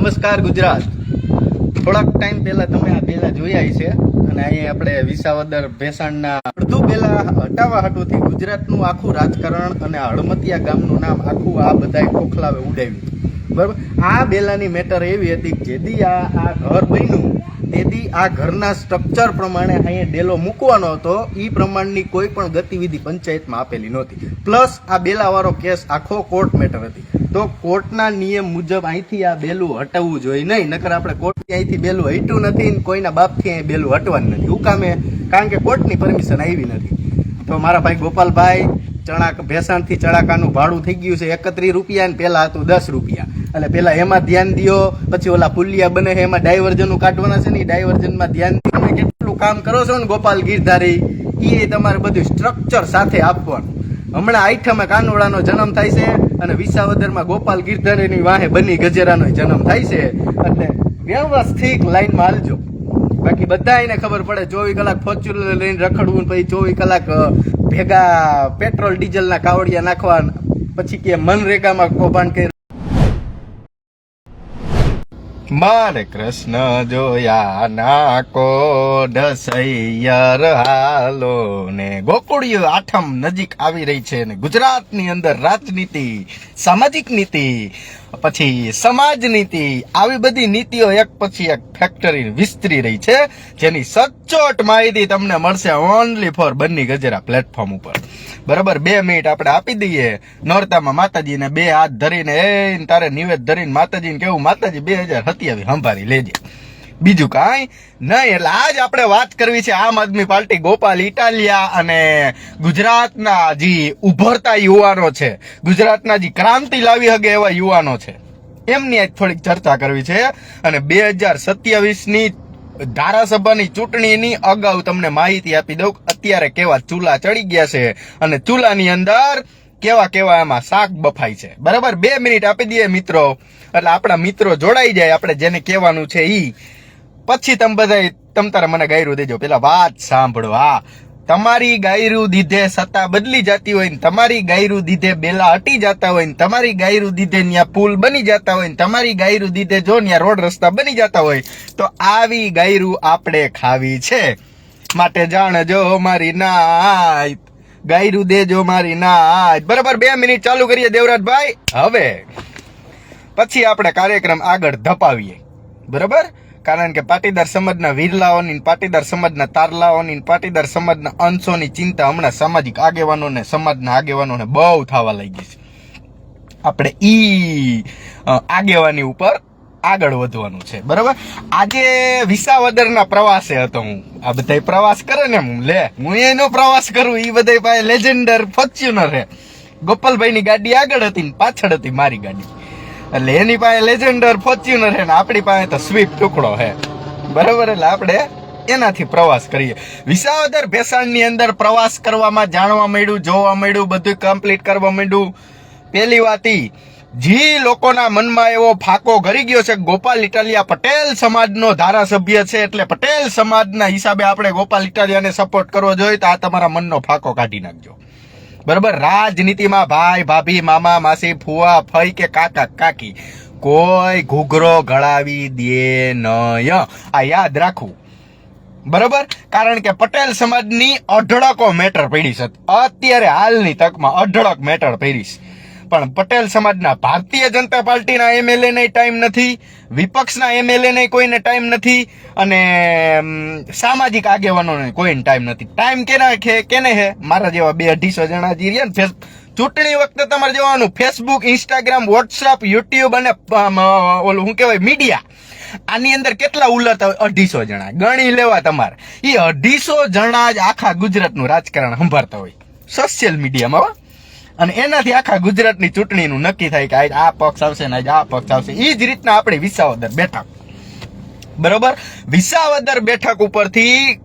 નમસ્કાર ગુજરાત. થોડાક ટાઈમ પહેલા તમે આ બેલા જોયા છે અને અહીંયા આપણે વિસાવદર ભેસાણના અડધું બેલા હટાવવા હાટુથી ગુજરાતનું આખું રાજકારણ અને હળમતિયા ગામનું નામ આખું આ બધાય ખોખલાવે ઉડાવ્યું. બરાબર, આ બેલાની મેટર એવી હતી કે જેથી આ ઘર બન્યું તેથી આ ઘરના સ્ટ્રક્ચર પ્રમાણે અહીંયા ડેલો મૂકવાનો હતો, એ પ્રમાણની કોઈ પણ ગતિવિધિ પંચાયતમાં આપેલી નહોતી. પ્લસ આ બેલાવાળો કેસ આખો કોર્ટ મેટર હતી. તો કોર્ટના નિયમ મુજબ અહીંથી આ બેલું હટાવવું જોઈએ નહીં, નકર આપણે કોર્ટથી અહીંથી બેલું હટ્યું નથી ને કોઈના બાપથી અહીં બેલું હટવાનું નથી. હુકામે કારણ કે કોર્ટની પરમિશન આવી નથી. તો મારા ભાઈ ગોપાલભાઈ ભેસાણથી ચડાકાનું ભાડું થઈ ગયું છે 31 રૂપિયા ને પહેલા હતું 10 રૂપિયા. એટલે પેલા એમાં ધ્યાન દો, પછી ઓલા પુલિયા બને છે એમાં ડાયવર્જન કાઢવાના છે ને, ડાયવર્જનમાં ધ્યાન તમે કેટલું કામ કરો છો ને ગોપાલ ગીરધારી, એ તમારે બધું સ્ટ્રક્ચર સાથે આપવાનું. હમણાં આઈઠમે કાનોડાનો જન્મ થાય છે અને વિસાવદરમાં ગોપાલ ગીરધારીની વાહે બની ગજેરાનો જન્મ થાય છે. એટલે વ્યવસ્થિત લાઈનમાં હાલજો, બાકી બધા એને ખબર પડે 24 કલાક ફોર્ચ્યુનર લઈને રખડવું, પછી 24 કલાક ભેગા પેટ્રોલ ડીઝલના કાવડિયા નાખવા, પછી કે મનરેગામાં કૌભાંડ કરી. મારે કૃષ્ણ જોયા ના કોડ સૈયર હાલો ને. ગોકુળિયો આઠમ નજીક આવી રહી છે ને ગુજરાતની અંદર રાજનીતિ, સામાજિક નીતિ, પછી સમાજ નીતિ, આવી બધી નીતિઓ એક પછી એક ફેક્ટરી વિસ્તરી રહી છે, જેની સચોટ માહિતી તમને મળશે only for Bunny Gajera platform ઉપર. બરાબર, 2 મિનિટ આપણે આપી દઈએ નોરતામાં માતાજીને 2 હાથ ધરીને એ તારે નિવેદ ધરીને માતાજીને કેવું, માતાજી 2027 સંભાળી લેજે, બીજું કાંઈ નહીં. એટલે આજ આપણે વાત કરવી છે આમ આદમી પાર્ટી, ગોપાલ ઇટાલિયા અને ગુજરાતના જે ઉભરતા યુવાનો છે, ગુજરાતના જે ક્રાંતિ લાવી શકે એવા યુવાનો છે, એમની આજ થોડીક ચર્ચા કરવી છે. અને 2027ની ધારાસભાની ચૂંટણીની અગાઉ તમને માહિતી આપી દઉં અત્યારે કેવા ચૂલા ચડી ગયા છે અને ચૂલાની અંદર કેવા કેવા એમાં શાક બફાય છે. બરાબર, 2 મિનિટ આપી દઈએ મિત્રો, એટલે આપણા મિત્રો જોડાઈ જાય, આપણે જેને કહેવાનું છે ઈ. પછી તમે બધા તમતારે મને ગાયરું દેજો. પેલા વાત સાંભળો. હા, તમારી ગાયરું દીધે સત્તા બદલી જતી હોય ને, તમારી ગાયરું દીધે બેલા હટી જતા હોય ને, તમારી ગાયરું દીધે ત્યાં પુલ બની જતા હોય ને, તમારી ગાયરું દીધે જો ત્યાં રોડ રસ્તા બની જતા હોય, તો આવી ગાયરું આપણે ખાવી છે. માટે જાણજો મારી નાય, ગાયરું દેજો મારી નાય. બરાબર, 2 મિનિટ ચાલુ કરીએ દેવરાજભાઈ. હવે પછી આપણે કાર્યક્રમ આગળ ધપાવીએ. બરાબર, કારણ કે પાટીદાર સમાજના વીરલાઓની, પાટીદાર સમાજના તારલાઓની, પાટીદાર સમાજના અંશોની ચિંતા હમણાં સામાજિક આગેવાનોને, સમાજના આગેવાનોને બહુ થવા લાગી છે. આપણે ઈ આગેવાની ઉપર આગળ વધવાનું છે. બરાબર, આજે વિસાવદરના પ્રવાસે હતો હું. આ બધા પ્રવાસ કરે ને, હું એનો પ્રવાસ કરું, એ બધા પાસે લેજેન્ડર ફોર્ચ્યુનર છે. ગોપાલભાઈની ગાડી આગળ હતી ને પાછળ હતી મારી ગાડી, એટલે એની પાસે લેજેન્ડર ફોર્ચ્યુનર છે ને આપણી પાસે તો સ્વીપ ટુકડો છે. બરાબર, એટલે આપણે એનાથી પ્રવાસ કરીએ. વિસાવદર ભેસાણની અંદર પ્રવાસ કરવામાં જાણવા મળ્યું, જોવા મળ્યું, બધું કમ્પ્લીટ કરવા માંડ્યું. પહેલી વાત ઈ, જે લોકોના મનમાં એવો ફાકો ઘરી ગયો છે, ગોપાલ ઇટાલિયા પટેલ સમાજનો ધારાસભ્ય છે, એટલે પટેલ સમાજના હિસાબે આપણે ગોપાલ ઇટાલિયાને સપોર્ટ કરવો જોઈએ, તો આ તમારા મનનો ફાકો કાઢી નાખજો. બરાબર, રાજનીતિમાં ભાઈ ભાભી, મામા માસી, ફુવા ફઈ કે કાકા કાકી કોઈ ઘૂઘરો ગળાવી દે નહીં, આ યાદ રાખવું. બરાબર, કારણ કે પટેલ સમાજની અઢળકો મેટર પડી છે અત્યારે હાલની તકમાં, અઢળક મેટર પડી છે. પણ પટેલ સમાજના ભારતીય જનતા પાર્ટીના એમએલએ ને ટાઈમ નથી, વિપક્ષના એમએલએ ને કોઈને ટાઈમ નથી, અને સામાજિક આગેવાનોને કોઈને ટાઈમ નથી. ટાઈમ કેને હે? મારા જેવા 200-250 જણા જે રહ્યા ને, ચૂંટણી વખતે તમારે જવાનું ફેસબુક, ઇન્સ્ટાગ્રામ, વોટ્સઅપ, યુટ્યુબ અને ઓલું શું કહેવાય મીડિયા, આની અંદર કેટલા ઉલટ 250 જણા ગણી લેવા તમારે. એ 250 જણા જ આખા ગુજરાતનું રાજકારણ સંભાળતા હોય સોશિયલ મીડિયામાં, અને એનાથી આખા ગુજરાતની ચૂંટણીનું નક્કી થાય કે આજ આ પક્ષ આવશે ને આજ આ પક્ષ આવશે. એ જ રીતના આપણી વિસાવદર બેઠક, બરોબર, વિસાવદર બેઠક ઉપરથી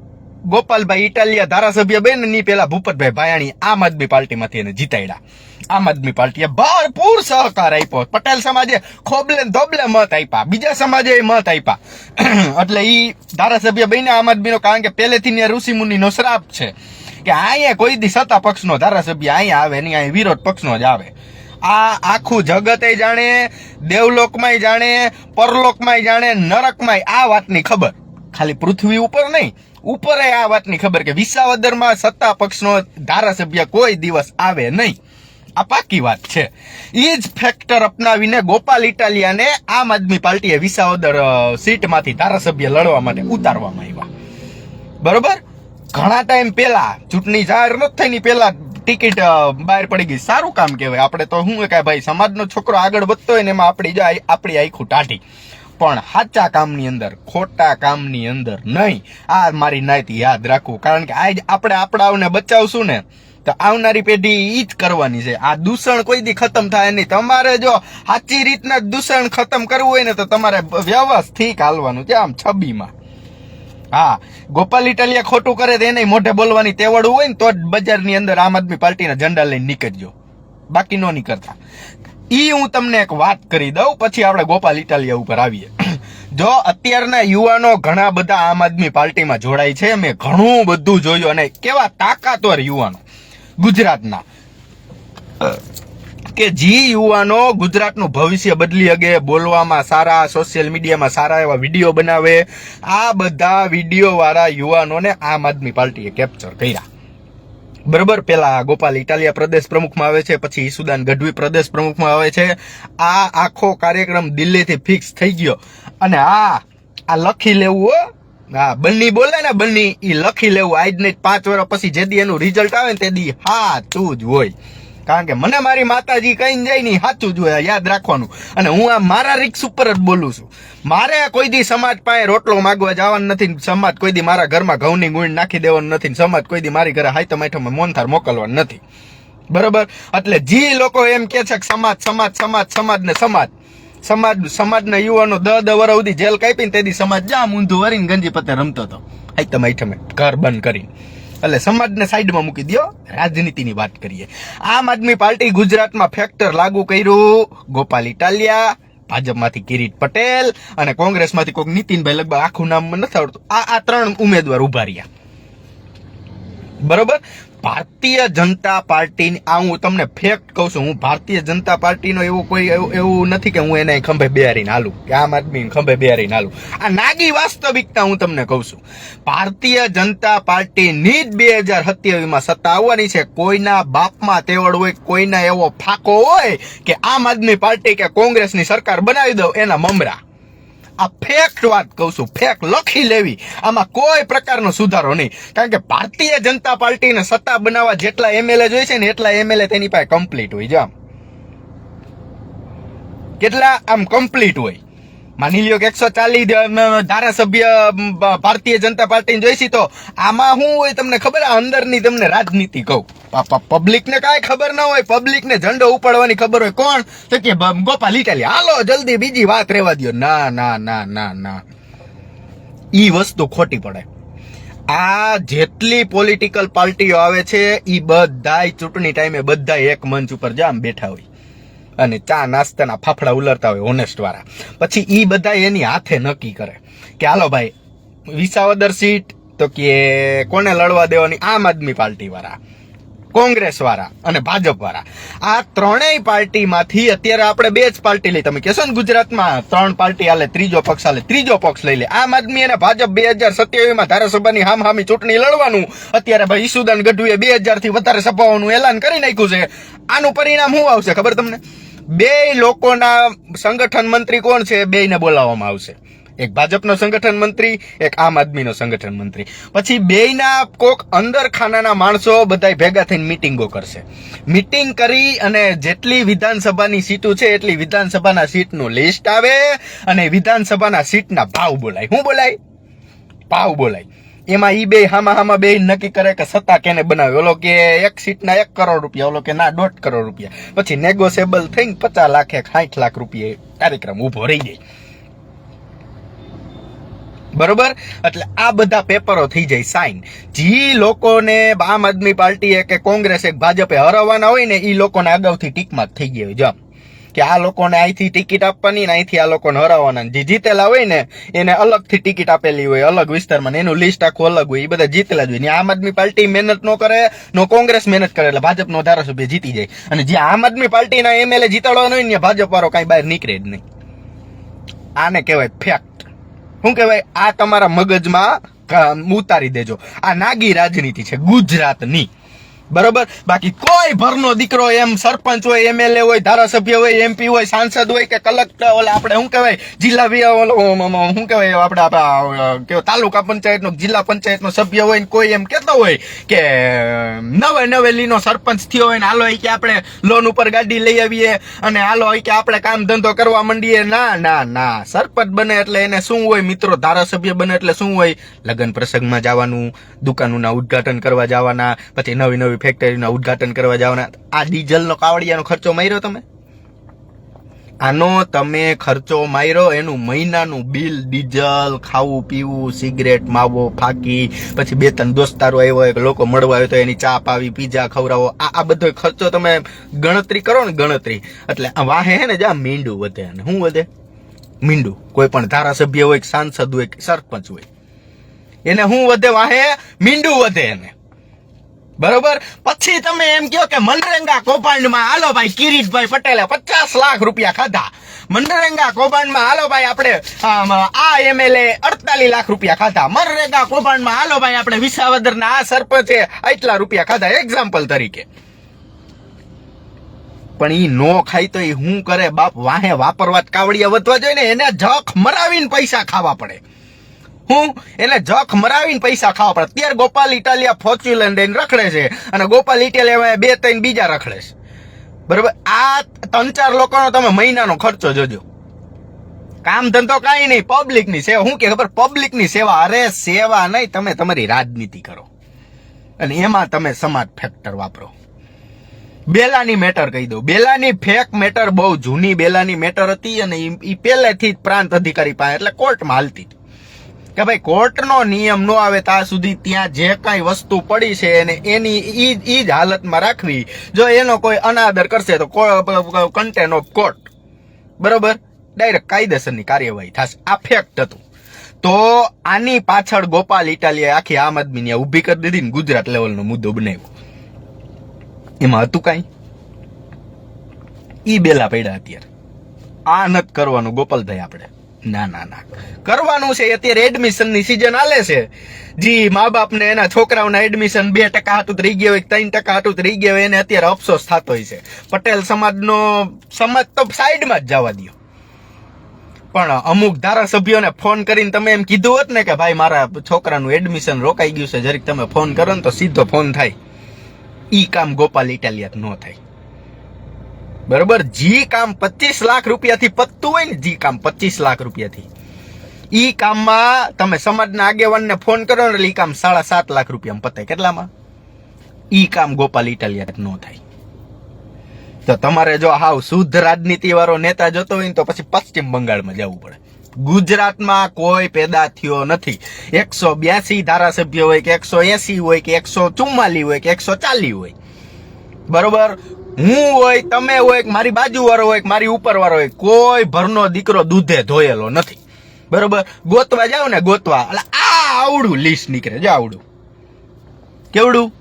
ગોપાલભાઈ ઇટાલિયા ધારાસભ્ય બને ની પેલા ભૂપતભાઈ ભાયાણી આમ આદમી પાર્ટીમાંથી એને જીતાડ્યા. આમ આદમી પાર્ટીએ ભરપૂર સહકાર આપ્યો, પટેલ સમાજે ખોબલે ધોબલે મત આપ્યા, બીજા સમાજે મત આપ્યા. એટલે ઈ ધારાસભ્ય બન્યા આમ આદમીનો, કારણ કે પહેલેથી ઋષિ મુનિનો શ્રાપ છે કે અહીંયા કોઈ દી સત્તા પક્ષનો ધારાસભ્ય અહીંયા આવે નહીં, અહીંયા વિરોધ પક્ષનો જ આવે. આ આખું જગતે જાણે, દેવલોકમાંય જાણે, પરલોકમાંય જાણે, નરકમાંય આ વાતની ખબર. ખાલી પૃથ્વી ઉપર નહીં, ઉપરે આ વાતની ખબર કે વિસાવદરમાં સત્તા પક્ષનો ધારાસભ્ય કોઈ દિવસ આવે નહીં. આ પાકી વાત છે. એ જ ફેક્ટર અપનાવીને ગોપાલ ઇટાલિયાને આમ આદમી પાર્ટીએ વિસાવદર સીટમાંથી ધારાસભ્ય લડવા માટે ઉતારવામાં આવ્યા. બરોબર, ઘણા ટાઈમ પહેલા ચૂંટણી જાહેર નથી થઈને પહેલા ટિકિટ બહાર પડી ગઈ. સારું કામ કહેવાય. આપણે તો શું કે ભાઈ સમાજનો છોકરો આગળ વધતો હોય ને એમાં આપણી આખું ટાઢી. પણ સાચા કામની અંદર, ખોટા કામની અંદર નહીં. આ મારી નાયતી યાદ રાખવું, કારણ કે આજ આપણે આપણાઓને બચાવશું ને તો આવનારી પેઢી ઈ જ કરવાની છે. આ દૂષણ કોઈ દી ખતમ થાય નહીં. તમારે જો સાચી રીતના દૂષણ ખતમ કરવું હોય ને તો તમારે વ્યવસ્થિત હાલવાનું છે, આમ છબીમાં. હા, ગોપાલ ઇટાલિયા ખોટું કરે તો એને મોઢે બોલવાની તેવડું હોય ને તો જ બજારની અંદર આમ આદમી પાર્ટીના ઝંડા લઈને નીકળજો, બાકી નો નીકળતા. ઈ હું તમને એક વાત કરી દઉં, પછી આપણે ગોપાલ ઇટાલિયા ઉપર આવીએ. જો અત્યારના યુવાનો ઘણા બધા આમ આદમી પાર્ટીમાં જોડાય છે, મેં ઘણું બધું જોયું, અને કેવા તાકાતવર યુવાનો ગુજરાતના, કે જે યુવાનો ગુજરાતનું ભવિષ્ય બદલી શકે, બોલવામાં સારા, સોશિયલ મીડિયામાં સારા એવા વિડીયો બનાવે, આ બધા વિડીયો વાળા યુવાનોને આમ આદમી પાર્ટીએ કેપ્ચર કર્યા. બરોબર, પેલા ગોપાલ ઇટાલિયા પ્રદેશ પ્રમુખમાં આવે છે, પછી ઈસુદાન ગઢવી પ્રદેશ પ્રમુખમાં આવે છે. આ આખો કાર્યક્રમ દિલ્હીથી ફિક્સ થઈ ગયો. અને આ લખી લેવું, હા, બન્ની બોલે ને, બન્ની, ઈ લખી લેવું. આજ ને 5 વર્ષ પછી જેદી એનું રિઝલ્ટ આવે ને તેદી સાચું જ હોય. કારણ કે મને મારી માતાજી કહીને જાય ને સાચું જ હોય, યાદ રાખવાનું. અને હું આ મારા રિક્સ ઉપર જ બોલું છું. મારે કોઈ દી સમાજ પાસે રોટલો માગવા જવાનું નથી, સમાજ કોઈ દી મારા ઘરમાં ઘઉંની ગુણ નાખી દેવાનું નથી, સમાજ કોઈ દી મારી ઘરે હાઈતમ આઈટમ મોનથાર મોકલવાનું નથી. બરોબર, એટલે જે લોકો એમ કે છે કે સમાજ સમાજ સમાજ સમાજ ને સમાજના યુવાનો 10 વર્ષ સુધી જેલ કાપીને તેથી સમાજ જામ ઊંધું વરીને ગંજી પતે રમતો હતો, હાઈતમ આઈટમે ઘર બંધ કરીને. એટલે સમાજને સાઈડમાં મૂકી દો, રાજનીતિની વાત કરીએ. આમ આદમી પાર્ટી ગુજરાતમાં ફેક્ટર લાગુ કર્યું. ગોપાલ ઇટાલિયા, ભાજપમાંથી કિરીટ પટેલ અને કોંગ્રેસમાંથી કોઈક નીતિનભાઈ, લગભગ આખું નામ મને નથી આવડતું, આ 3 ઉમેદવાર ઉભા રહ્યા. બરોબર, ભારતીય જનતા પાર્ટી, આ હું તમને ફેક્ટ કહું છું, હું ભારતીય જનતા પાર્ટીનો એવું નથી કે હું એને ખંભે બેહારીને હાલું, કે આમ આદમી ખંભે બેહારીને હાલું. આ નાગી વાસ્તવિકતા હું તમને કહું છું. ભારતીય જનતા પાર્ટીની જ 2027માં સત્તા આવવાની છે. કોઈના બાપમાં તેવડ હોય, કોઈના એવો ફાકો હોય કે આમ આદમી પાર્ટી કે કોંગ્રેસની સરકાર બનાવી દો, એના મમરા. આ ફેક્ટ વાત કહું છું, ફેક્ટ લખી લેવી. આમાં કોઈ પ્રકારનો સુધારો નહીં, કારણ કે ભારતીય જનતા પાર્ટીને સત્તા બનાવવા જેટલા એમએલએ જોઈ છે ને એટલા એમએલએ તેની પાસે કમ્પ્લીટ હોય. જામ કેટલા આમ કમ્પ્લીટ હોય. માની લ્યો કે 140 ધારાસભ્ય ભારતીય જનતા પાર્ટીને જોઈશી, તો આમાં શું હોય તમને ખબર? અંદરની તમને રાજનીતિ કહું. પબ્લિક ને કાંઈ ખબર ના હોય, પબ્લિક ને ઝંડો ઉપાડવાની ખબર હોય. કોણ? તો કે ગોપાલ ઇટાલિયા, હાલો જલ્દી બીજી વાત રહેવા દો. ના ના ના ના ના, ઈ વસ્તુ ખોટી પડે. આ જેટલી પોલિટિકલ પાર્ટીઓ આવે છે ઈ બધાય ચૂંટણી ટાઈમે બધા એક મંચ ઉપર જામ બેઠા હોય અને ચા નાસ્તાના ફાફડા ઉલરતા હોય, ઓનેસ્ટ વાળા. પછી ઈ બધા એની હાથે નક્કી કરે કે હાલો ભાઈ વિસાવદર સીટ તો કે કોને લડવા દેવાની? આમ આદમી પાર્ટી વાળા, કોંગ્રેસ વાળા અને ભાજપ વાળા. આ ત્રણેય પાર્ટીમાંથી અત્યારે આપણે 2 જ પાર્ટી લઈ. તમે કહેશો ને ગુજરાતમાં 3 પાર્ટી હાલે, ત્રીજો પક્ષ હાલે, ત્રીજો પક્ષ લઈ લે. આમ આદમી અને ભાજપ 2027માં ધારાસભાની હામહામી ચૂંટણી લડવાનું. અત્યારે ભાઈ ઈસુદાન ગઢવીએ 2000 થી વધારે સભાઓનું એલાન કરી નાખ્યું છે. આનું પરિણામ શું આવશે ખબર તમને? 2 લોકોના સંગઠન મંત્રી કોણ છે? 2ને બોલાવવામાં આવશે. એક ભાજપનો સંગઠન મંત્રી, એક આમ આદમીનો સંગઠન મંત્રી. પછી 2ના કોક અંદર ખાનાના માણસો બધા ભેગા થઈને મીટિંગો કરશે. મીટિંગ કરી અને જેટલી વિધાનસભાની સીટો છે એટલી વિધાનસભાના સીટનું લિસ્ટ આવે અને વિધાનસભાના સીટના ભાવ બોલાય. શું બોલાય? ભાવ બોલાય. એમાં ઈ 2 હામાં 2 નક્કી કરે કે સત્તા કેને બનાવે. ઓલો કે 1 સીટના 1 કરોડ રૂપિયા, ઓલો કે ના 1.5 કરોડ રૂપિયા. પછી નેગોશિયેબલ થઈને 50 લાખ 60 લાખ રૂપિયા કાર્યક્રમ ઉભો રહી જાય. બરોબર, એટલે આ બધા પેપરો થઈ જાય સાઈન. જે લોકોને આમ આદમી પાર્ટી કે કોંગ્રેસ એક ભાજપે હરાવવાના હોય ને, એ લોકોને અગાઉથી ટીકમાં થઈ ગયા હોય. જામ કે આ લોકોને અહીંથી ટિકિટ આપવાની ને અહીંથી આ લોકોને હરાવવાના. જે જીતેલા હોય ને એને અલગથી ટિકિટ આપેલી હોય અલગ વિસ્તારમાં, એનું લિસ્ટ આખું અલગ હોય. એ બધા જીતેલા જ હોય. આમ આદમી પાર્ટી મહેનત ન કરે, નો કોંગ્રેસ મહેનત કરે, એટલે ભાજપનો ધારાસભ્ય જીતી જાય. અને જે આમ આદમી પાર્ટીના એમએલએ જીતાડવાનો હોય ને ભાજપ વાળો કઈ બહાર નીકળે જ નહીં. આને કહેવાય ફેક્ટ. શું કહેવાય? આ તમારા મગજમાં ઉતારી દેજો. આ નાગી રાજનીતિ છે ગુજરાતની, બરોબર. બાકી કોઈ ભરનો દીકરો એમ સરપંચ હોય, એમએલએ હોય, ધારાસભ્ય હોય, એમપી હોય, સાંસદ હોય કે કલેક્ટર ઓલે આપણે શું કહેવાય જિલ્લા શું કહેવાય આપણે તાલુકા પંચાયતનો જિલ્લા પંચાયતનો સભ્ય હોય ને કોઈ એમ કહેતો હોય કે નવેલીનો સરપંચ થયો હોય ને હાલો કે આપણે લોન ઉપર ગાડી લઈ આવીએ અને હાલો કે આપણે કામ ધંધો કરવા માંડીએ. ના ના ના, સરપંચ બને એટલે એને શું હોય મિત્રો? ધારાસભ્ય બને એટલે શું હોય? લગ્ન પ્રસંગમાં જવાનું, દુકાનોના ઉદ્ઘાટન કરવા જવાના, પછી નવી નવી ફેક્ટરીના ઉદ્ઘાટન કરવા જવાના. આ ડીઝલનો કાવડિયાનો ખર્ચો માર્યો તમે? આનો તમે ખર્ચો માર્યો? એનું મહિનાનું બિલ, ડીઝલ, ખાવું પીવું, સિગરેટ, માવો, ફાકી, પછી 2-3 દોસ્તારો આવ્યો હોય, લોકો મળવા આવ્યો તો એની ચા પાવી, પીઝા ખવડાવો, આ બધો ખર્ચો તમે ગણતરી કરો ને ગણતરી. એટલે વાહે હે ને જ્યાં મીંડું વધે. અને શું વધે? મીંડું. કોઈ પણ ધારાસભ્ય હોય, સાંસદ હોય, સરપંચ હોય, એને શું વધે? વાહે મીંડું વધે એને, બરોબર. પછી તમે એમ કહો કે મનરેગા કૌભાંડમાં હાલો ભાઈ કિરીટભાઈ પટેલે 50 લાખ રૂપિયા ખાધા. મનરેગા કૌભાંડમાં હાલો ભાઈ આપણે આ એમએલએ 48 લાખ રૂપિયા ખાધા. મનરેગા કૌભાંડમાં હાલો ભાઈ આપણે વિસાવદરના આ સરપંચે આટલા રૂપિયા ખાધા, એક્ઝામ્પલ તરીકે. પણ ઈ નો ખાય તો ઈ શું કરે બાપ? વાહે વાપરવા કાવડિયા વધવા જોઈએ ને, એને જખ મરાવીને પૈસા ખાવા પડે. હું એને જખ મરાવીને પૈસા ખાવા પડે. અત્યારે ગોપાલ ઇટાલિયા ફોર્ચ્યુલર લઈને રખડે છે અને ગોપાલ ઇટાલિયા 2-3 બીજા રખડે છે, બરોબર. આ 3-4 લોકોનો તમે મહિનાનો ખર્ચો જોજો. કામ ધંધો કાંઈ નહીં, પબ્લિકની સેવા. શું કે ખબર? પબ્લિકની સેવા. અરે સેવા નહીં, તમે તમારી રાજનીતિ કરો અને એમાં તમે સમાજ ફેક્ટર વાપરો. બેલાની મેટર કહી દઉં. બેલાની ફેક મેટર બહુ જૂની બેલાની મેટર હતી અને એ પહેલેથી જ પ્રાંત અધિકારી પાસે એટલે કોર્ટમાં હાલતી હતી કે ભાઈ કોર્ટનો નિયમ નો આવે ત્યાં સુધી ત્યાં જે કાંઈ વસ્તુ પડી છે એને એની ઈ જ હાલતમાં રાખવી. જો એનો કોઈ અનાદર કરશે તો કન્ટેન્ટ ઓફ કોર્ટ, બરોબર, ડાયરેક્ટ કાયદેસરની કાર્યવાહી થશે. આ ફેક્ટ હતું. તો આની પાછળ ગોપાલ ઇટાલિયાએ આખી આમ આદમીને ઊભી કરી દીધી ને ગુજરાત લેવલનો મુદ્દો બનાવ્યો. એમાં હતું કાંઈ? ઈ બેલા પડ્યા અત્યારે. આ નથી કરવાનું ગોપાલભાઈ આપણે. ના ના ના, કરવાનું છે. અત્યારે એડમિશનની સિઝન હાલે છે. જી મા બાપને એના છોકરાઓના એડમિશન 2% હાટું રહી ગયા હોય, 3% હાટું રહી ગયા હોય, એને અત્યારે અફસોસ થતો હોય છે. પટેલ સમાજનો સમાજ તો સાઈડમાં જ જવા દો. પણ અમુક ધારાસભ્યોને ફોન કરીને તમે એમ કીધું હોત ને કે ભાઈ મારા છોકરાનું એડમિશન રોકાઈ ગયું છે, જરીક તમે ફોન કરો ને તો સીધો ફોન થાય. ઈ કામ ગોપાલ ઇટાલિયા ન થાય, બરોબર. જી કામ 25 લાખ રૂપિયાથી પતતું હોય ને, જી કામ 25 લાખ રૂપિયાથી, ઈ કામમાં તમે સમાજના આગેવાનને ફોન કરો ને એટલે ઈ કામ 7.5 લાખ રૂપિયામાં પતાય. કેટલામાં? ઈ કામ ગોપાલ ઇટાલિયા ન થાય. તો તમારે જો હાવ શુદ્ધ રાજનીતિ વાળો નેતા જોતો હોય ને તો પછી પશ્ચિમ બંગાળમાં જવું પડે. ગુજરાતમાં કોઈ પેદા થયો નથી. 182 ધારાસભ્ય હોય કે 180 હોય કે 144 હોય કે 140 હોય, બરોબર. હું હોય, તમે હોય, મારી બાજુ વાળો હોય, મારી ઉપર વાળો હોય, કોઈ ભરનો દીકરો દૂધે ધોયેલો નથી, બરોબર. ગોતવા જાવ ને ગોતવા, એટલે આ આવડું લિસ્ટ નીકળે. જો આવડું કેવડું.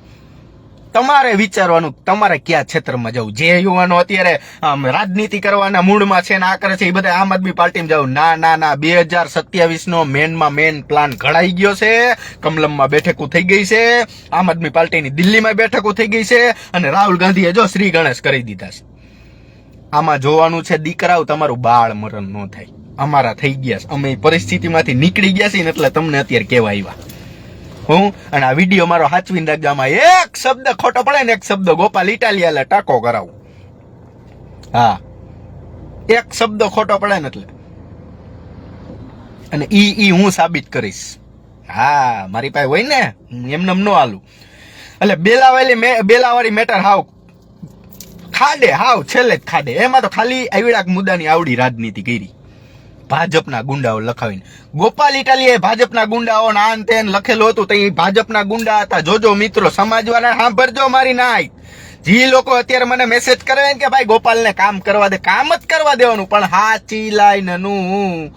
તમારે વિચારવાનું તમારે કયા ક્ષેત્રમાં જવું. જે યુવાનો અત્યારે રાજનીતિ કરવાના મૂડમાં છે ને આ કરે છે એ બધા આમ આદમી પાર્ટીમાં જવું. ના ના ના, 2027 મેનમાં મેન પ્લાન ઘડાઈ ગયો છે. કમલમમાં બેઠકો થઈ ગઈ છે, આમ આદમી પાર્ટીની દિલ્હીમાં બેઠકો થઈ ગઈ છે અને રાહુલ ગાંધીએ જો શ્રી ગણેશ કરી દીધા છે. આમાં જોવાનું છે દીકરાઓ તમારું બાળ મરણ ન થાય. અમારા થઈ ગયા છે, અમે પરિસ્થિતિમાંથી નીકળી ગયા છીએ ને એટલે તમને અત્યારે કહેવા આવ્યા હું. અને આ વિડીયો મારો હાચવીને રાખજો. આમાં એક શબ્દ ખોટો પડે ને એક શબ્દ ગોપાલ ઇટાલિયા ટાકો કરાવું. હા, એક શબ્દ ખોટો પડે ને એટલે, અને ઈ હું સાબિત કરીશ. હા, મારી પાસે હોય ને, એમને ન હાલું. એટલે બેલાવાળી મેટર હાવ ખાડે, હાવ છેલ્લે જ ખાડે. એમાં તો ખાલી આવડાક મુદ્દાની આવડી રાજનીતિ કરી ભાજપના ગુંડાઓ લખાવીને. ગોપાલ ઇટાલિયાએ ભાજપના ગુંડાઓ આન તેન લખેલું હતું તો એ ભાજપના ગુંડા હતા. જોજો મિત્રો, સમાજવાળા સાંભળજો મારી નાય. જે લોકો અત્યારે મને મેસેજ કરે ને કે ભાઈ ગોપાલને કામ કરવા દે, કામ જ કરવા દેવાનું, પણ હાચી લાઈનનું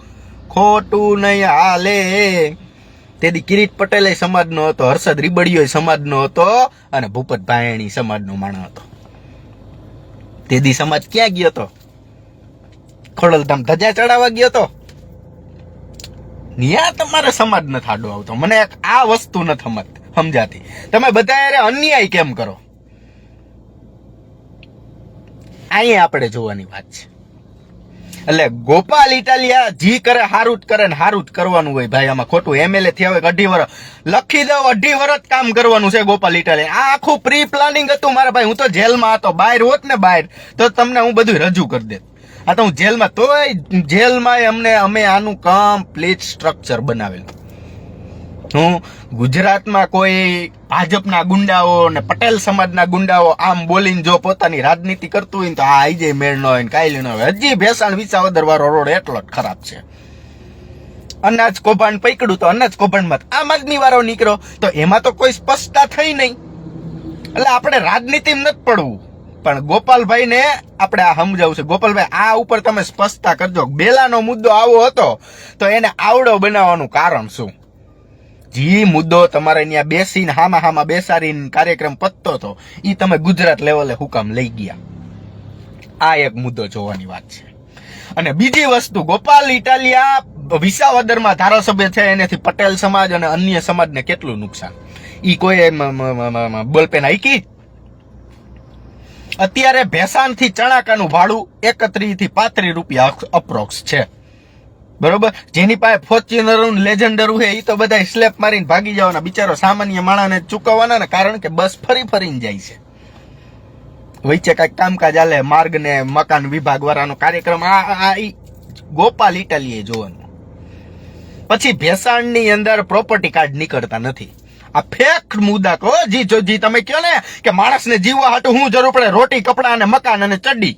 ખોટું નહીં હાલે. તેથી કિરીટ પટેલ સમાજનો હતો, હર્ષદ રીબડિયો સમાજનો હતો અને ભૂપત ભાયણી સમાજનો માણસ હતો. તેથી સમાજ ક્યાં ગયો હતો? ખોડલધામ ધજા ચડાવવા ગયો હતો. ન્યા તમારે સમાજ નથી આડો આવતો. મને આ વસ્તુ નથી સમજાતી. તમે બધા યારે અન્યાય કેમ કરો? અહીંયા આપણે જોવાની વાત છે. એટલે ગોપાલ ઇટાલિયા જી કરે હારું જ કરે ને હારું જ કરવાનું હોય ભાઈ. આમાં ખોટું એમએલએ થયા હોય 2.5 વર્ષ લખી દઉં, 2.5 વર્ષ કામ કરવાનું છે ગોપાલ ઇટાલિયા. આ આખું પ્રી પ્લાનિંગ હતું મારા ભાઈ. હું તો જેલમાં હતો, બહાર હોત ને બહાર તો તમને હું બધું રજૂ કરી દેત. આ તો હું જેલમાં, તોય જેલમાં અમે આનું કમ્પ્લીટ સ્ટ્રક્ચર બનાવેલું. હું ગુજરાતમાં કોઈ ભાજપના ગુંડાઓ ને પટેલ સમાજના ગુંડાઓ આમ બોલીને જો પોતાની રાજનીતિ કરતું હોય ને તો આ આઈ મેળ ન હોય ને કાંઈ ન હોય. હજી ભેસાણ વિસાવદર વાળો રોડ એટલો જ ખરાબ છે. અનાજ કૌભાંડ પકડ્યું તો અનાજ કૌભાંડમાં આમ આદમી વાળો નીકળ્યો તો એમાં તો કોઈ સ્પષ્ટતા થઈ નહીં. એટલે આપણે રાજનીતિમાં નથી પડવું, પણ ગોપાલભાઈ ને આપણે આ સમજાવું છે. ગોપાલભાઈ આ ઉપર તમે સ્પષ્ટતા કરજો. બેલાનો મુદ્દો આવો હતો તો એને આવડો બનાવવાનું કારણ શું? જે મુદ્દો તમારે ત્યાં બેસીને હામા બેસાડીને કાર્યક્રમ પતતો હતો એ તમે ગુજરાત લેવલે હુકામ લઈ ગયા. આ એક મુદ્દો જોવાની વાત છે. અને બીજી વસ્તુ, ગોપાલ ઇટાલિયા વિસાવદરમાં ધારાસભ્ય છે, એનાથી પટેલ સમાજ અને અન્ય સમાજને કેટલું નુકસાન? ઈ કોઈ બોલપેન હાઈકી? અત્યારે ભેસાણ થી ચણાકાનું ભાડું 31 થી 35 રૂપિયા અપ્રોક્સ છે, બરોબર? જેની પાસે ફોર્ચ્યુનર લેજેન્ડર છે એ તો બધા સ્લેપ મારીને ભાગી જવાના. બિચારો સામાન્ય માણસને ચૂકવવાના ને, કારણ કે બસ ફરીને જાય છે. વચ્ચે કઈક કામકાજ આલે, માર્ગ ને મકાન વિભાગ વાળાનો કાર્યક્રમ, આ ગોપાલ ઇટાલિયે જોવાનું. પછી ભેસાણની અંદર પ્રોપર્ટી કાર્ડ નીકળતા નથી. આ ફેક મુદ્દા કહો. જી તમે કહો ને કે માણસને જીવવા હાટું શું જરૂર પડે? રોટી, કપડા અને મકાન અને ચડ્ડી,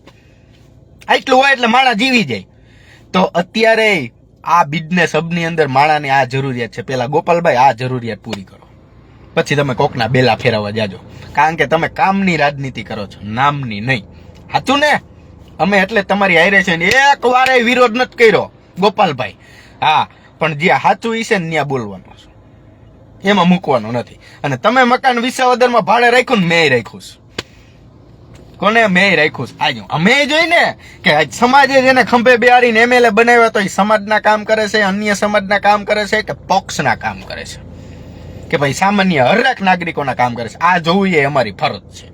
આટલું હોય એટલે માણસ જીવી જાય. તો અત્યારે આ બિઝનેસ હબની અંદર માણાની આ જરૂરિયાત છે. પેલા ગોપાલભાઈ આ જરૂરિયાત પૂરી કરો, પછી તમે કોકના બેલા ફેરવવા જાજો. કારણ કે તમે કામની રાજનીતિ કરો છો, નામની નહીં. સાચું ને? અમે એટલે તમારી હારે છે ને એક વારે વિરોધ નથી કર્યો ગોપાલભાઈ. હા, પણ જ્યાં સાચું ઈ છે ને ત્યાં બોલવાનું છે, એમાં મૂકવાનું નથી. અને તમે મકાન વિસાવદરમાં ભાડે રાખ્યું ને મેં રાખ્યું છે. કોને મેં રાખ્યું? આજુ અમે જોઈને કે સમાજે જેને ખંભે બેહાડીને એમએલએ બનાવ્યા તો એ સમાજના કામ કરે છે, અન્ય સમાજના કામ કરે છે કે પક્ષના કામ કરે છે, કે ભાઈ સામાન્ય હરેક નાગરિકોના કામ કરે છે? આ જોવું એ અમારી ફરજ છે.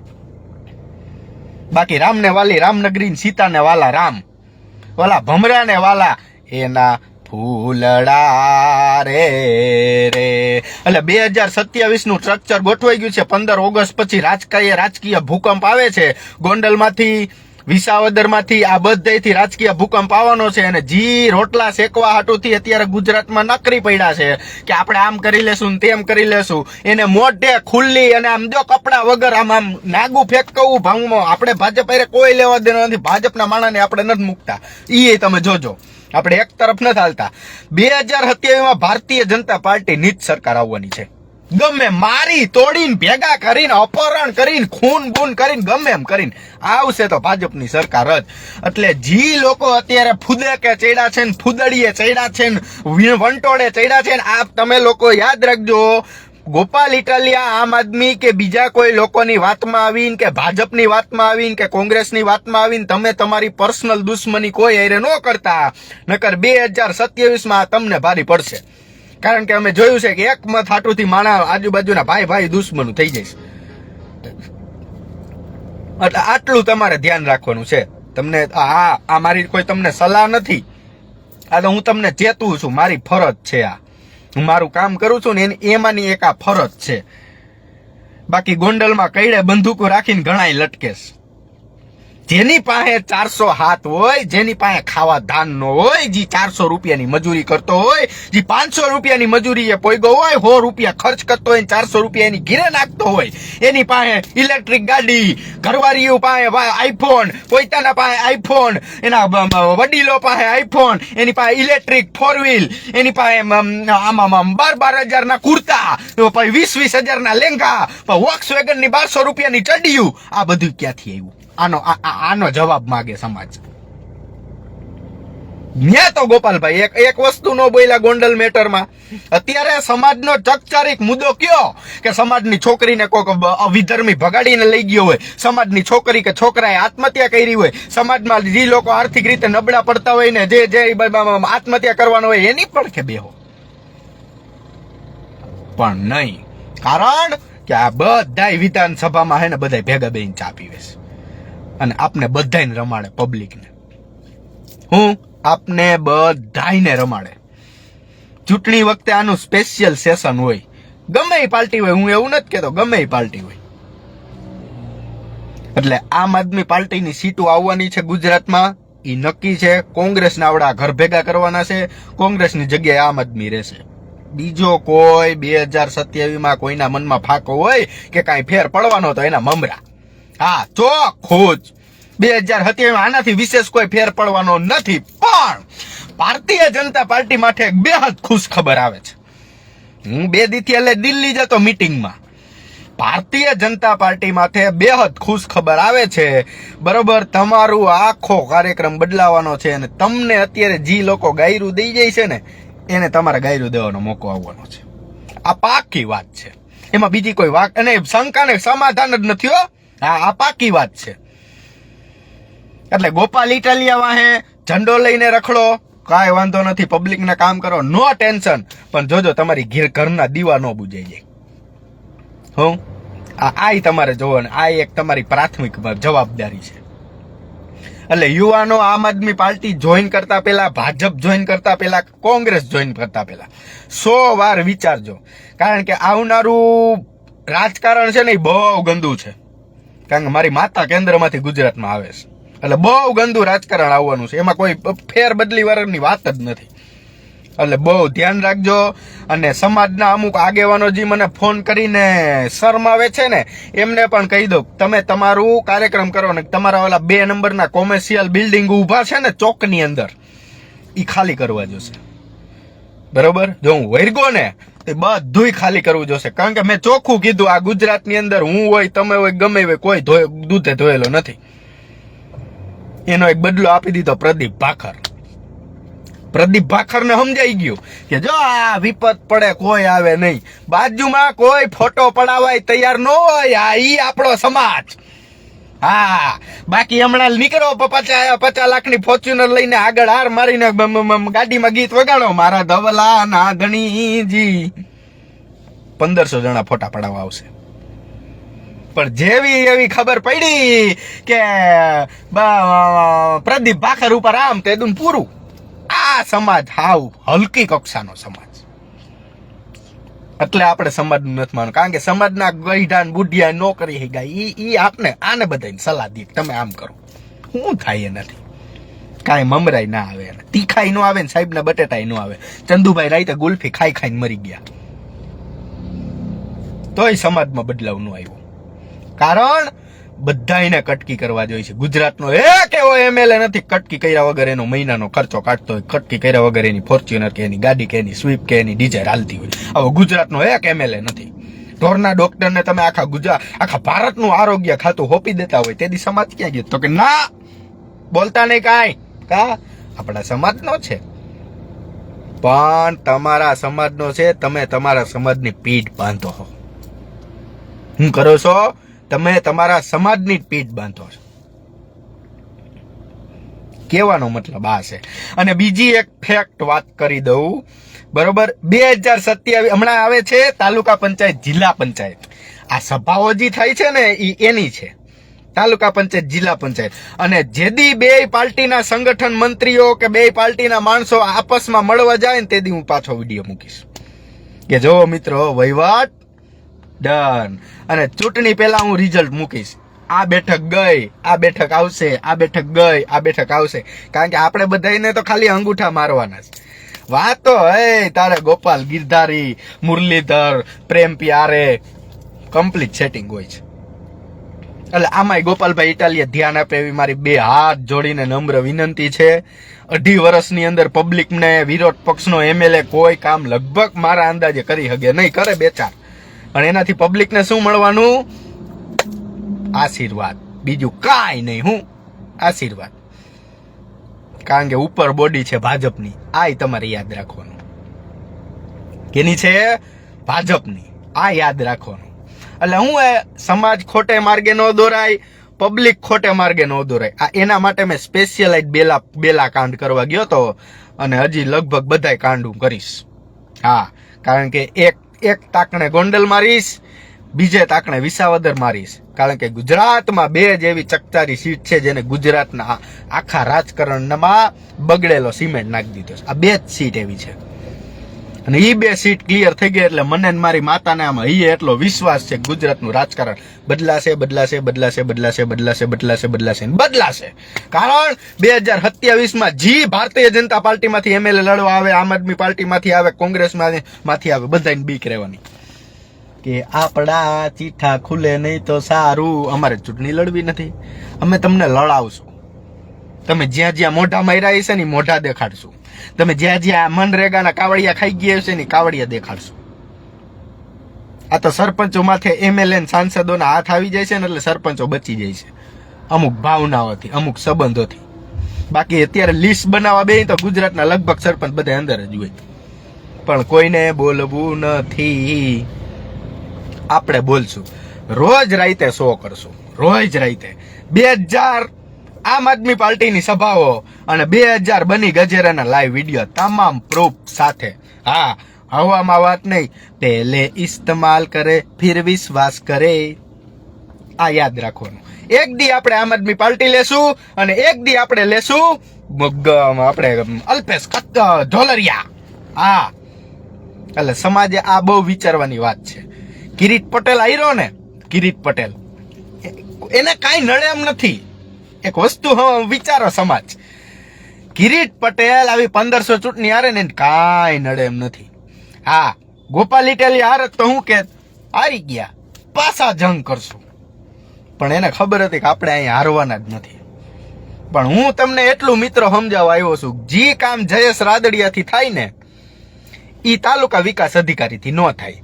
બાકી રામને વાલી રામનગરી, સીતાને વાલા રામ, વાલા ભમરાને વાલા એના ફૂલડા રે. એટલે 2027 નું સ્ટ્રક્ચર ગોઠવાઈ ગયું છે. 15 ઓગસ્ટ પછી રાજકીય ભૂકંપ આવે છે. ગોંડલ માંથી, વિસાવદર માંથી, આ બધેથી રાજકીય ભૂકંપ આવવાનો છે. અને જી રોટલા શેકવા હાટુથી અત્યારે ગુજરાતમાં નકરી પડ્યા છે કે આપણે આમ કરી લેશું ને તેમ કરી લેશું. એને મોઢે ખુલ્લી અને આમ જો કપડા વગર આમ નાગું ફેંકવું ભાંગમાં. આપણે ભાજપ હારે કોઈ લેવા દેવા નથી. ભાજપના માણસને આપણે નથી મૂકતા, એ તમે જોજો. આપણે એક તરફ નથી હાલતા. 2027માં ભારતીય જનતા પાર્ટી નીચ સરકાર આવવાની છે. ગમે મારી તોડીને ભેગા કરીને અપહરણ કરીને ખૂન બૂન કરીને ગમે એમ કરીને આવશે તો ભાજપની સરકાર જ. એટલે જે લોકો અત્યારે ફૂદકે ચડ્યા છે ને ફૂદડીએ ચડ્યા છે ને વંટોળે ચડ્યા છે ને, આ તમે લોકો યાદ રાખજો. ગોપાલ ઇટાલિયા આમ આદમી કે બીજા કોઈ લોકોની વાતમાં આવીને કે ભાજપની વાતમાં આવીને કે કોંગ્રેસની વાતમાં આવીને તમે તમારી પર્સનલ દુશ્મની કોઈ હારે ન કરતા, નકર 2027માં તમને ભારી પડશે. કારણ કે અમે જોયું છે કે એક મત હાટુથી માણા આજુબાજુના ભાઈ દુશ્મનો થઈ જશે. એટલે આટલું તમારે ધ્યાન રાખવાનું છે. તમને આ મારી કોઈ તમને સલાહ નથી, આ તો હું તમને ચેતવું છું. મારી ફરજ છે. આ હું મારું કામ કરું છું ને એમાંની એક આ ફરજ છે. બાકી ગોંડલમાં કઈડે બંદૂકો રાખીને ઘણાય લટકેશ. જેની પાસે 400 હાથ હોય, જેની પાસે ખાવા ધાન નો હોય, જે 400 રૂપિયાની મજૂરી કરતો હોય, જે 500 રૂપિયાની મજૂરી એ પોઈગો હોય, 100 રૂપિયા ખર્ચ કરતો હોય, 400 રૂપિયા એની ઘીરે નાખતો હોય, એની પાસે ઇલેક્ટ્રિક ગાડી, ઘરવાળીઓ પાસે આઈફોન, પોતાના પાસે આઈફોન, એના વડીલો પાસે આઈફોન, એની પાસે ઇલેક્ટ્રિક 4 વ્હીલ, એની પાસે આમાં 12,000 ના કુર્તા, 20,000 ના લેંગા, વોક્સવેગન ની 1200 રૂપિયાની ચડિયું, આ બધું ક્યાંથી આવ્યું? આનો જવાબ માગે સમાજ. ન્યા તો ગોપાલભાઈ એક વસ્તુ નો બોલ્યા ગોંડલ મેટરમાં. અત્યારે સમાજનો ચકચારિક મુદ્દો કયો કે સમાજની છોકરીને કોઈક અવિધર્મી ભગાડીને લઈ ગયો હોય, સમાજની છોકરી કે છોકરાએ આત્મહત્યા કરી હોય, સમાજમાં જે લોકો આર્થિક રીતે નબળા પડતા હોય ને જે આત્મહત્યા કરવાનો હોય એની પડખે બેહો. પણ નહીં, કારણ કે આ બધાય વિધાનસભામાં હે ને બધા ભેગા બેહીને ચા પીવે છે અને આપને બધાને રમાડે, પબ્લિકને. હું આપને બધાને રમાડે. ચૂંટણી વખતે આનું સ્પેશિયલ સેશન હોય, ગમે એ પાર્ટી હોય, હું એવું નથી કહેતો, ગમે એ પાર્ટી હોય. એટલે આમ આદમી પાર્ટીની સીટો આવવાની છે ગુજરાતમાં, એ નક્કી છે. કોંગ્રેસના આવડા ઘર ભેગા કરવાના છે, કોંગ્રેસની જગ્યાએ આમ આદમી રહેશે. બીજો કોઈ 2027માં કોઈના મનમાં ફાંકો હોય કે કાંઈ ફેર પડવાનો તો એના મમરા. હા, ચોખ્ખું જ 2027 આનાથી વિશેષ કોઈ ફેર પડવાનો નથી. પણ ભારતીય જનતા પાર્ટી માટે એક બેહદ ખુશ ખબર આવે છે. હું 2 દીથી એટલે દિલ્હી જતો મીટિંગમાં. ભારતીય જનતા પાર્ટી માટે બેહદ ખુશ ખબર આવે છે. બરોબર, તમારું આખો કાર્યક્રમ બદલાવાનો છે અને તમને અત્યારે જે લોકો ગાયરું દઈ જાય છે ને એને તમારે ગાયરું દેવાનો મોકો આવવાનો છે. આ પાકી વાત છે, એમાં બીજી કોઈ વાત અને શંકાને સમાધાન જ નથી. હો, આ પાકી વાત છે. એટલે ગોપાલ ઇટાલિયા વાહે ઝંડો લઈને રખડો, કાંઈ વાંધો નથી, પબ્લિકના કામ કરો, નો ટેન્શન. પણ જોજો તમારી ઘરના દીવા નો બુજાઈ જાય. હું આ તમારે જોવાનું, આ એક તમારી પ્રાથમિક જવાબદારી છે. એટલે યુવાનો આમ આદમી પાર્ટી જોઈન કરતા પહેલા, ભાજપ જોઈન કરતા પહેલા, કોંગ્રેસ જોઈન કરતા પહેલા 100 વાર વિચારજો. કારણ કે આવનારું રાજકારણ છે ને એ બહુ ગંદુ છે. કારણ કે મારી માતા કેન્દ્રમાંથી ગુજરાતમાં આવે છે, એટલે બહુ ગંદુ રાજકારણ આવવાનું છે. એમાં કોઈ ફેર બદલી વાળાની વાત જ નથી. એટલે બહુ ધ્યાન રાખજો. અને સમાજના અમુક આગેવાનો જે મને ફોન કરીને શરમાવે છે ને એમને પણ કહી દો, તમે તમારું કાર્યક્રમ કરો ને તમારા ઓલા 2 નંબરના કોમર્શિયલ બિલ્ડિંગ ઉભા છે ને ચોકની અંદર, એ ખાલી કરવા જોશે. બરોબર, જો હું વૈરગો ને તે બધુંય ખાલી કરવું જોશે. કારણ કે મેં ચોખ્ખું કીધું, આ ગુજરાતની અંદર હું હોય, તમે હોય, ગમે હોય, કોઈ દૂધે ધોયેલો નથી. એનો એક બદલો આપી દીધો પ્રદીપ ભાખર. પ્રદીપ ભાખરને સમજાઈ ગયું કે જો આ વિપત પડે કોઈ આવે નહીં, બાજુમાં કોઈ ફોટો પડાવાય તૈયાર ન હોય, આ ઈ આપણો સમાજ. હા, બાકી હમણાં નીકળો 50 લાખની ફોર્ચ્યુનર લઈને આગળ હાર મારીને ગાડીમાં ગીત વગાડો, મારા ધવલા ના ધણીજી, 1500 જણા ફોટા પડાવવા આવશે. પણ જેવી એવી ખબર પડી કે પ્રદીપ ભાખર ઉપર આમ તે દુન પૂરું. આ સમાજ હાવ હલકી કક્ષાનો સમાજ. એટલે આપણે સમાજનું નથી માનવું. કારણ કે સમાજના ગઈઢાન બુઢિયા નો કરી ગયા, ઈ આપણે આને બધાને સલાહ દે તમે આમ કરો. શું થાય? એ નથી કાંઈ મમરાય ના આવે, તીખાઈ નો આવે ને સાહેબના બટેટાઈ નો આવે. ચંદુભાઈ રાઈતે ગુલ્ફી ખાઈને મરી ગયા, તોય સમાજમાં બદલાવ નો આવ્યો. કારણ બધાને કટકી કરવા જોઈએ છે. ગુજરાતનો એક એવો એમએલએ નથી કટકી કર્યા વગર એનો મહિનાનો ખર્ચો કાઢતો હોય, કટકી કર્યા વગર એની ફોર્ચ્યુનર કે એની ગાડી કે એની સ્વીપ કે એની ડિઝાયર હાલતી હોય. આવો ગુજરાતનો એક એમએલએ નથી. ઢોરના ડોક્ટરને તમે આખા ભારતનું આરોગ્ય ખાતું હોપી દેતા હોય, તેથી સમાજ ક્યાં ગયો? તો કે ના, બોલતા નહીં કાંઈ. આપણા સમાજનો છે, પણ તમારા સમાજનો છે, તમે તમારા સમાજની પીઠ બાંધો છો. શું કરો છો? તમે તમારા સમાજની પીઠ બાંધો છો. કહેવાનો મતલબ આ છે. અને બીજી એક ફેક્ટ વાત કરી દઉં, બરોબર, 2027 હમણાં આવે છે તાલુકા પંચાયત, જિલ્લા પંચાયત. આ સભાઓ જે થાય છે ને એની છે, તાલુકા પંચાયત, જિલ્લા પંચાયત. અને જેદી 2 પાર્ટીના સંગઠન મંત્રીઓ કે 2 પાર્ટીના માણસો આપસમાં મળવા જાય ને તેદી હું પાછો વિડીયો મૂકીશ કે જો મિત્રો વહીવટ ડન. અને ચૂંટણી પહેલા હું રિઝલ્ટ મૂકીશ. આ બેઠક ગઈ, આ બેઠક આવશે, આ બેઠક ગઈ, આ બેઠક આવશે. કારણ કે આપણે બધાને તો ખાલી અંગૂઠા મારવાના છે. વાતો હે તારે ગોપાલ ગિરધારી, મુરલીધર, પ્રેમ પ્યારે કમ્પ્લીટ સેટિંગ હોય છે. એટલે આમાંય ગોપાલભાઈ ઇટાલિયા ધ્યાન આપે એવી મારી 2 હાથ જોડીને નમ્ર વિનંતી છે. 2.5 વર્ષની અંદર પબ્લિકને વિરોધ પક્ષનો એમએલએ કોઈ કામ લગભગ મારા અંદાજે કરી શકે નહીં, કરે 2-4. અને એનાથી પબ્લિકને શું મળવાનું? આશીર્વાદ, બીજું કાંઈ નહીં. હું આશીર્વાદ. કારણ કે ઉપર બોડી છે ભાજપની, આ તમારે યાદ રાખવાનું. કેની છે? ભાજપની. આ યાદ રાખવાનું. એટલે હું સમાજ ખોટે માર્ગે ન દોરાય, પબ્લિક ખોટે માર્ગે ન દોરાય. આ એના માટે મેં સ્પેશિયલાઇઝ બેલા કાંડ કરવા ગયો તો, અને હજી લગભગ બધાય કાંડ હું કરીશ. હા, કારણ કે એક તાકણે ગોંડલ મારીશ, બીજે તાકણે વિસાવદર મારીશ. કારણ કે ગુજરાતમાં 2 જ એવી ચકચારી સીટ છે જેને ગુજરાતના આખા રાજકારણમાં બગડેલો સિમેન્ટ નાખી દીધો છે. આ 2 જ સીટ એવી છે, અને એ 2 સીટ ક્લિયર થઈ ગઈ એટલે મને ને મારી માતાને આમાં એટલો વિશ્વાસ છે કે ગુજરાતનું રાજકારણ બદલાશે, બદલાશે, બદલાશે, બદલાશે, બદલાશે, બદલાશે, બદલાશે, બદલાશે. કારણ 2027માં જી ભારતીય જનતા પાર્ટીમાંથી એમએલએ લડવા આવે, આમ આદમી પાર્ટીમાંથી આવે, કોંગ્રેસમાંથી આવે, બધાને બીક રહેવાની કે આપણા ચીઠા ખુલે નહીં તો સારું. અમારે ચૂંટણી લડવી નથી, અમે તમને લડાવશું. તમે જ્યાં જ્યાં મોઢા માર્યા છે ને મોઢા દેખાડશું. તમે જ્યાં જ્યાં મનરેગાના કાવડિયા ખાઈ ગયા છે ને કાવડિયા દેખાડશું. આ તો સરપંચો માથે એમએલએ સાંસદોના હાથ આવી જાય છે ને એટલે સરપંચો બચી જાય છે, અમુક ભાવનાઓથી, અમુક સંબંધોથી. બાકી અત્યારે લિસ્ટ બનાવવા બે તો ગુજરાતના લગભગ સરપંચ બધા અંદર જ હોય, પણ કોઈને બોલવું નથી. આપણે બોલશું, રોજ રાતે શો કરશું, રોજ રાતે. 2000 આમ આદમી પાર્ટીની સભાઓ અને 2000 બની ગજેરાના લાઈવ વિડીયો, તમામ પ્રૂફ સાથે. હા, હવામાં વાત નહીં, પહેલે ઇસ્તેમાલ કરે ફિર વિશ્વાસ કરે. આ યાદ રાખવાનું. એક દી આપણે આમ આદમી પાર્ટી લેશું અને એક દી આપણે લેશું આપણે અલ્પેશ ઢોલરિયા. હા, એટલે સમાજે આ બહુ વિચારવાની વાત છે. કિરીટ પટેલ આયરો ને, કિરીટ પટેલ, એને કાંઈ નડે એમ નથી. એક વસ્તુ વિચારો સમાજ, કિરીટ પટેલ આવી 1500 ચૂંટણી હારે ને કાંઈ નડે એમ નથી. હા, ગોપાલ ઇટાલિયા હારે તો હું કે હારી ગયા, પાછા જંગ કરશું. પણ એને ખબર હતી કે આપણે અહીંયા હારવાના જ નથી. પણ હું તમને એટલું મિત્રો સમજાવવા આવ્યો છું, જે કામ જયેશ રાદડિયાથી થાય ને ઈ તાલુકા વિકાસ અધિકારીથી ન થાય.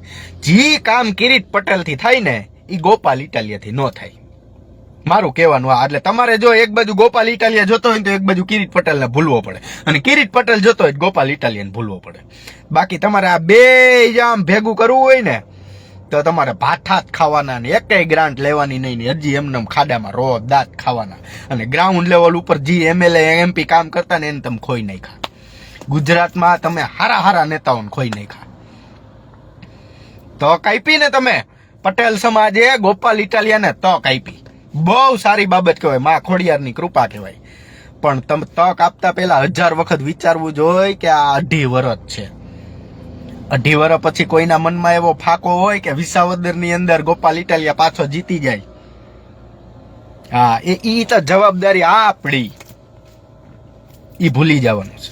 જે કામ કિરીટ પટેલથી થાય ને ઈ ગોપાલ ઇટાલિયાથી ન થાય. મારું કહેવાનું આ. એટલે તમારે જો એક બાજુ ગોપાલ ઇટાલિયા જોતો હોય તો એક બાજુ કિરીટ પટેલને ભૂલવો પડે, અને કિરીટ પટેલ જોતો હોય ગોપાલ ઇટાલિયાને ભૂલવો પડે. બાકી તમારે આ 2 આમ ભેગું કરવું હોય ને તો તમારે ભાઠા જ ખાવાના ને એકેય ગ્રાન્ટ લેવાની નહીં ને હજી એમને ખાડામાં રો દાંત ખાવાના. અને ગ્રાઉન્ડ લેવલ ઉપર જે એમએલએ એમપી કામ કરતા ને એને તમે ખોઈ નાખ્યા. ગુજરાતમાં તમે હારા નેતાઓને ખોઈ નાખ્યા. તો કાપી ને તમે પટેલ સમાજે ગોપાલ ઇટાલિયાને તક આપી. બહુ સારી બાબત કહેવાય, માં ખોડિયારની કૃપા કહેવાય. પણ તમે તક આપતા પહેલા 1000 વખત વિચારવું જોઈએ કે આ 2.5 વર્ષ છે. 2.5 વર્ષ પછી કોઈના મનમાં એવો ફાકો હોય કે વિસાવદરની અંદર ગોપાલ ઇટાલિયા પાછો જીતી જાય. હા, ઈ તો જવાબદારી આપણી, ઈ ભૂલી જવાનું છે.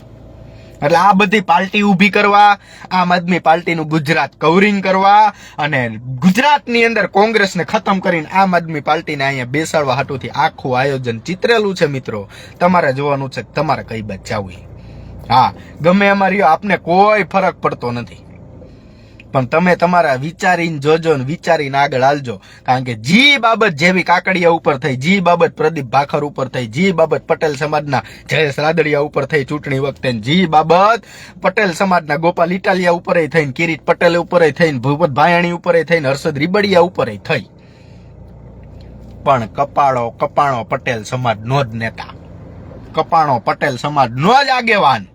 એટલે આ બધી પાર્ટી ઊભી કરવા, આમ આદમી પાર્ટીનું ગુજરાત કવરિંગ કરવા અને ગુજરાતની અંદર કોંગ્રેસને ખતમ કરીને આમ આદમી પાર્ટીને અહીંયા બેસાડવા હાટુથી આખું આયોજન ચિતરેલું છે. મિત્રો, તમારે જોવાનું છે તમારે કઈ બાજુ જવું. હા, ગમે અમારી આપને કોઈ ફરક પડતો નથી, પણ તમે તમારા વિચારીને જોજો ને વિચારીને આગળ હાલજો. કારણ કે જી બાબત જેવી કાકડિયા ઉપર થઈ, જી બાબત પ્રદીપ ભાખર ઉપર થઈ, જી બાબત પટેલ સમાજના જયેશ રાદડિયા ઉપર થઈ ચૂંટણી વખતે, જી બાબત પટેલ સમાજના ગોપાલ ઇટાલિયા ઉપર થઈને, કિરીટ પટેલ ઉપર થઈને, ભૂપત ભાયાણી ઉપર થઈને, હર્ષદ રીબડિયા ઉપર થઈ, પણ કપાણો પટેલ સમાજનો જ નેતા, કપાણો પટેલ સમાજનો જ આગેવાન,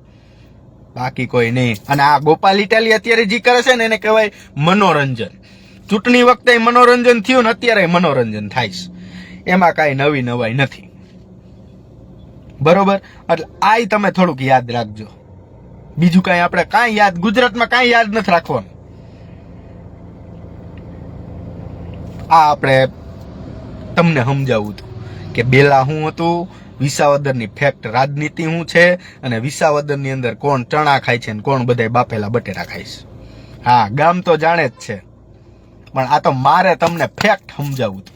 બાકી કોઈ નહીં. અને આ ગોપાલ ઇટાલિયા અત્યારે જે કરે છે ને એને કહેવાય મનોરંજન. ચૂંટણી વખતે મનોરંજન થયું ને અત્યારે મનોરંજન થાય છે, એમાં કાંઈ નવી નવાઈ નથી. બરોબર? એટલે આ તમે થોડુંક યાદ રાખજો. બીજું કાંઈ આપણે કાંઈ યાદ, ગુજરાતમાં કાંઈ યાદ નથી રાખવાનું. આ આપણે તમને સમજાવું હતું કે બેલા શું હતું, વિસાવદરની ફેક્ટ રાજનીતિ શું છે, અને વિસાવદરની અંદર કોણ ચણા ખાય છે ને કોણ બધાય બાફેલા બટેટા ખાય છે. હા, ગામ તો જાણે જ છે, પણ આ તો મારે તમને ફેક્ટ સમજાવું હતું.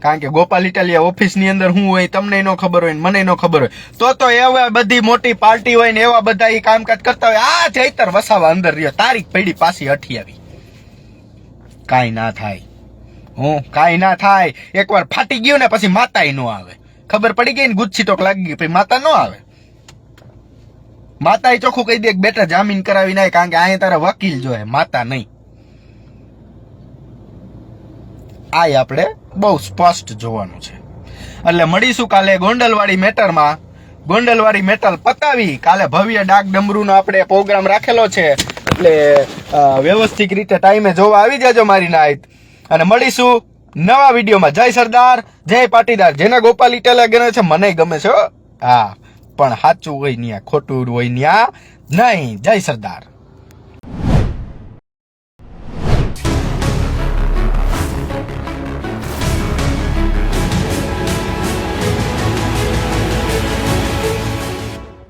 કારણ કે ગોપાલ ઇટાલિયા ઓફિસની અંદર શું હોય તમને ન ખબર હોય ને મને ન ખબર હોય તો એવા બધી મોટી પાર્ટી હોય ને એવા બધા એ કામકાજ કરતા હોય. આ ચૈતર વસાવા અંદર રહ્યો, તારીખ પડી પાછી 28. કાંઈ ના થાય, કાંઈ ના થાય. એકવાર ફાટી ગયું ને પછી માતાય ન આવે. ખબર પડી ગઈ ને ગુચ્છી ટોક લાગી ગઈ, પછી માતા ન આવે. માતા ચોખ્ખું કહી દે કે બેટા જામીન કરાવી નાય, કારણ કે અહીંયા તારા વકીલ જોઈએ, માતા નહીં. આ આપણે બહુ સ્પષ્ટ જોવાનું છે. એટલે મળીશું કાલે ગોંડલવાડી મેટરમાં. ગોંડલવાડી મેટર પતાવી કાલે ભવ્ય ડાક ડમરૂનો આપણે પ્રોગ્રામ રાખેલો છે, એટલે વ્યવસ્થિત રીતે ટાઈમે જોવા આવી જાજો મારી નાઈટ. અને મળીશું નવા વિડીયોમાં. જય સરદાર, જય પાટીદાર. જેને ગોપાલ ઇટાલિયા ગમે છે મને ગમે છે. હા, પણ સાચું હોય ન્યા, ખોટું હોય ન્યા નહીં. જય સરદાર.